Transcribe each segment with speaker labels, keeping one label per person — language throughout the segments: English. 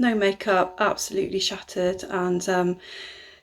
Speaker 1: No makeup, absolutely shattered, and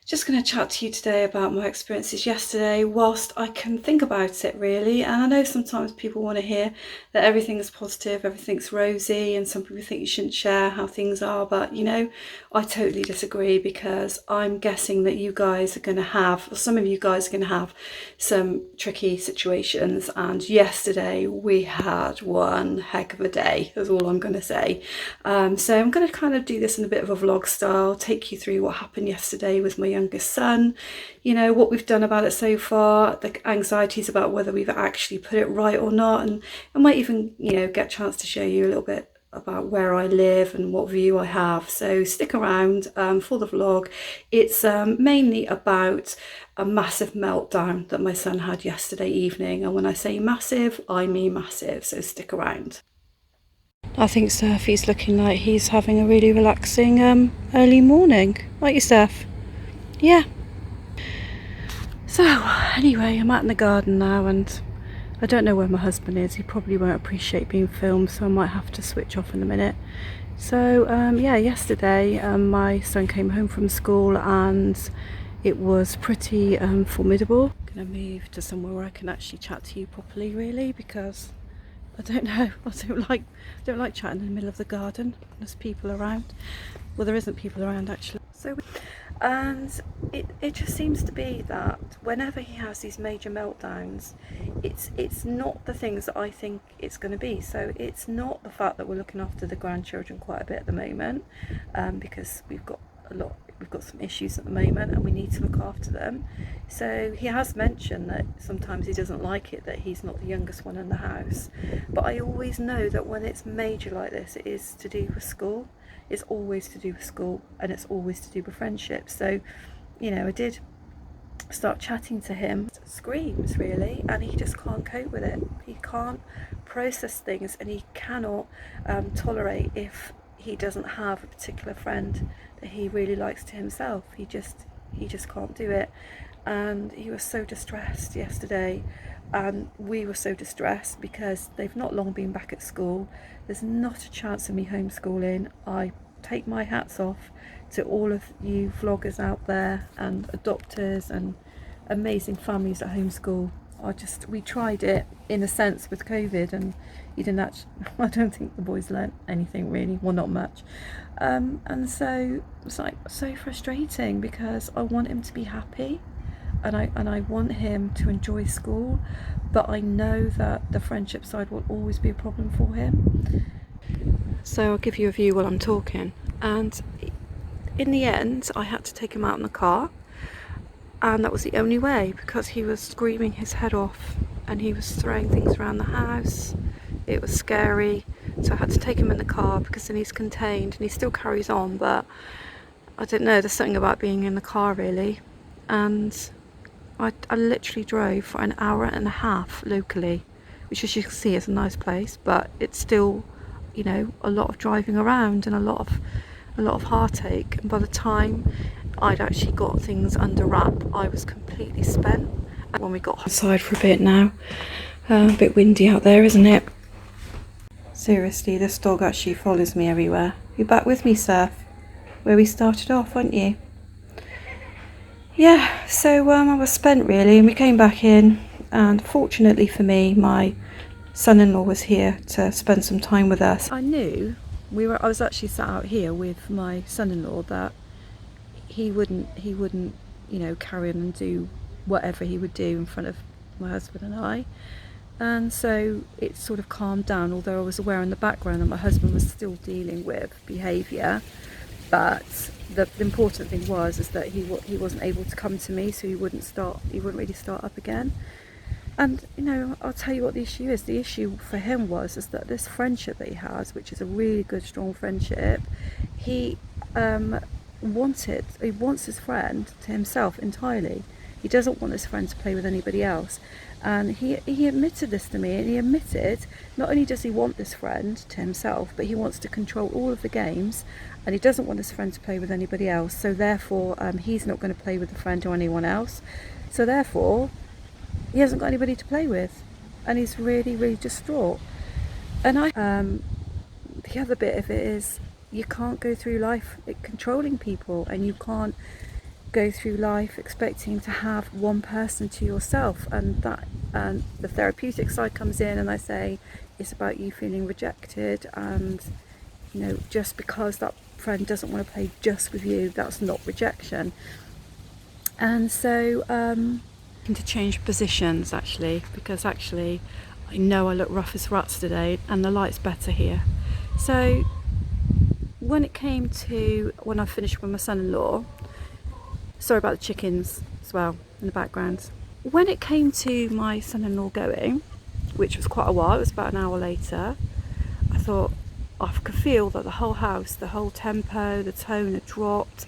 Speaker 1: just going to chat to you today about my experiences yesterday whilst I can think about it really. And I know sometimes people want to hear that everything's positive, everything's rosy, and some people think you shouldn't share how things are, but you know, I totally disagree, because I'm guessing that you guys are going to have, or some of you guys are going to have, some tricky situations. And yesterday we had one heck of a day, is all I'm going to say. So I'm going to kind of do this in a bit of a vlog style, take you through what happened yesterday with my youngest son, you know, what we've done about it so far, the anxieties about whether we've actually put it right or not, and I might even, you know, get a chance to show you a little bit about where I live and what view I have. So stick around for the vlog. It's mainly about a massive meltdown that my son had yesterday evening, and when I say massive, I mean massive, so stick around. I think Surfy's looking like he's having a really relaxing early morning. Right, you Surf? Yeah. So, anyway, I'm out in the garden now, and I don't know where my husband is. He probably won't appreciate being filmed, so I might have to switch off in a minute. So, yeah, yesterday my son came home from school and it was pretty formidable. I'm going to move to somewhere where I can actually chat to you properly, really, because I don't know, I don't like chatting in the middle of the garden. There's people around. Well, there isn't people around actually. And it just seems to be that whenever he has these major meltdowns, it's not the things that I think it's going to be. So it's not the fact that we're looking after the grandchildren quite a bit at the moment, because we've got some issues at the moment and we need to look after them. So he has mentioned that sometimes he doesn't like it that he's not the youngest one in the house, but I always know that when it's major like this, it is to do with school. It's always to do with school, and it's always to do with friendships. So, you know, I did start chatting to him. Screams really, and he just can't cope with it. He can't process things, and he cannot tolerate if he doesn't have a particular friend that he really likes to himself. He just can't do it. And he was so distressed yesterday, and we were so distressed because they've not long been back at school. There's not a chance of me homeschooling. I take my hats off to all of you vloggers out there and adopters and amazing families that homeschool. We tried it in a sense with COVID, and you didn't actually, I don't think the boys learnt anything really, well, not much. And so it's like so frustrating because I want him to be happy, and I want him to enjoy school, but I know that the friendship side will always be a problem for him. So I'll give you a view while I'm talking. And in the end, I had to take him out in the car, and that was the only way, because he was screaming his head off and he was throwing things around the house. It was scary, so I had to take him in the car because then he's contained, and he still carries on, but I don't know, there's something about being in the car really. And I literally drove for an hour and a half locally, which, as you can see, is a nice place, but it's still, you know, a lot of driving around and a lot of heartache. And by the time I'd actually got things under wrap, I was completely spent. And when we got outside for a bit now, a bit windy out there, isn't it? Seriously, this dog actually follows me everywhere. You back with me, Surf? Where we started off, weren't you? Yeah, so I was spent really, and we came back in, and fortunately for me, my son-in-law was here to spend some time with us. I knew I was actually sat out here with my son-in-law that he wouldn't, you know, carry on and do whatever he would do in front of my husband and I. And so it sort of calmed down, although I was aware in the background that my husband was still dealing with behaviour. But the important thing is that he wasn't able to come to me, so he wouldn't really start up again. And you know, I'll tell you what the issue is. The issue for him is that this friendship that he has, which is a really good, strong friendship, he wants his friend to himself entirely. He doesn't want his friend to play with anybody else. And he admitted this to me, and he admitted not only does he want this friend to himself, but he wants to control all of the games, and he doesn't want his friend to play with anybody else. So therefore he's not going to play with the friend or anyone else, so therefore he hasn't got anybody to play with, and he's really, really distraught. And the other bit of it is, you can't go through life controlling people, and you can't go through life expecting to have one person to yourself. And the therapeutic side comes in, and I say it's about you feeling rejected, and just because that friend doesn't want to play just with you, that's not rejection. And so to change positions, actually, because actually I know I look rough as rats today, and the light's better here. So when it came to when I finished with my son-in-law, sorry about the chickens as well in the background. When it came to my son-in-law going, which was quite a while, it was about an hour later, I thought, I could feel that the whole house, the whole tempo, the tone had dropped,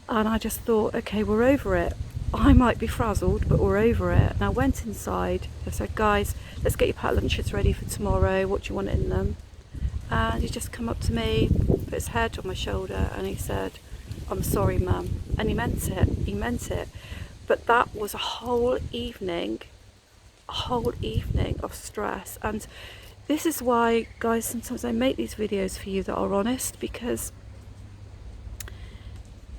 Speaker 1: and I just thought, okay, we're over it. I might be frazzled, but we're over it. And I went inside. I said, guys, let's get your packed lunches ready for tomorrow. What do you want in them? And he just come up to me, put his head on my shoulder, and he said, I'm sorry, Mum. And he meant it. He meant it. But that was a whole evening of stress. And this is why, guys, sometimes I make these videos for you that are honest, because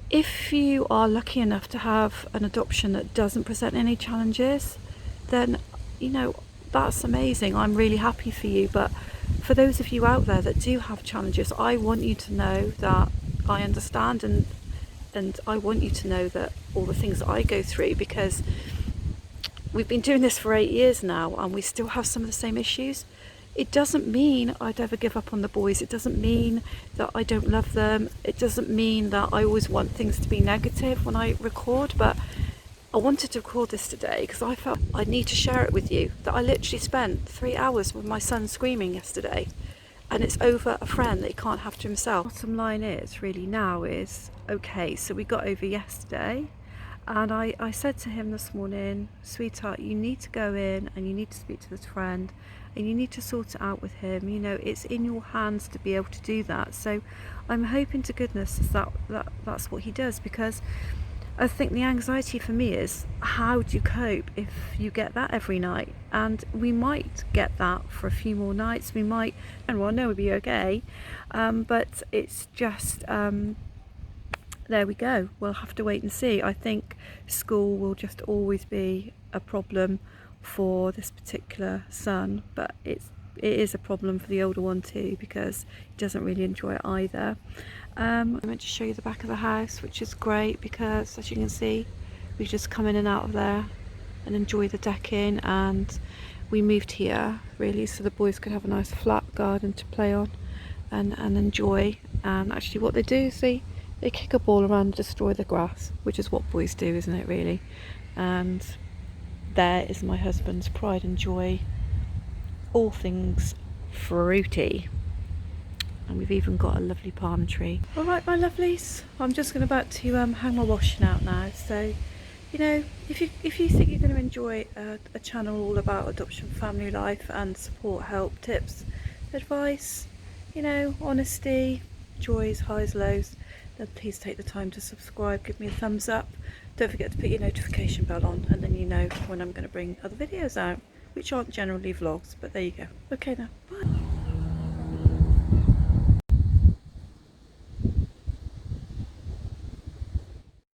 Speaker 1: if you are lucky enough to have an adoption that doesn't present any challenges, then that's amazing. I'm really happy for you. But for those of you out there that do have challenges, I want you to know that I understand, and I want you to know that all the things that I go through, because we've been doing this for 8 years now and we still have some of the same issues. It doesn't mean I'd ever give up on the boys. It doesn't mean that I don't love them. It doesn't mean that I always want things to be negative when I record. But I wanted to record this today because I felt I need to share it with you, that I literally spent 3 hours with my son screaming yesterday, and it's over a friend that he can't have to himself. Bottom line is really now is, okay, so we got over yesterday, and I said to him this morning, sweetheart, you need to go in and you need to speak to this friend and you need to sort it out with him. It's in your hands to be able to do that. So I'm hoping to goodness that's what he does, because I think the anxiety for me is, how do you cope if you get that every night? And we might get that for a few more nights. We might, and well, no, we'll be okay. But it's just, there we go. We'll have to wait and see. I think school will just always be a problem for this particular son, but it is a problem for the older one too, because he doesn't really enjoy it either. I meant to show you the back of the house, which is great because, as you can see, we just come in and out of there and enjoy the decking. And we moved here really so the boys could have a nice flat garden to play on and enjoy. And actually what they do is they kick a ball around and destroy the grass, which is what boys do, isn't it really? And there is my husband's pride and joy, all things fruity. And we've even got a lovely palm tree. All right, my lovelies, I'm just about to hang my washing out now. So, if you think you're going to enjoy a channel all about adoption, family life, and support, help, tips, advice, honesty, joys, highs, lows, then please take the time to subscribe, give me a thumbs up. Don't forget to put your notification bell on, and then you know when I'm going to bring other videos out, which aren't generally vlogs, but there you go. Okay now, bye.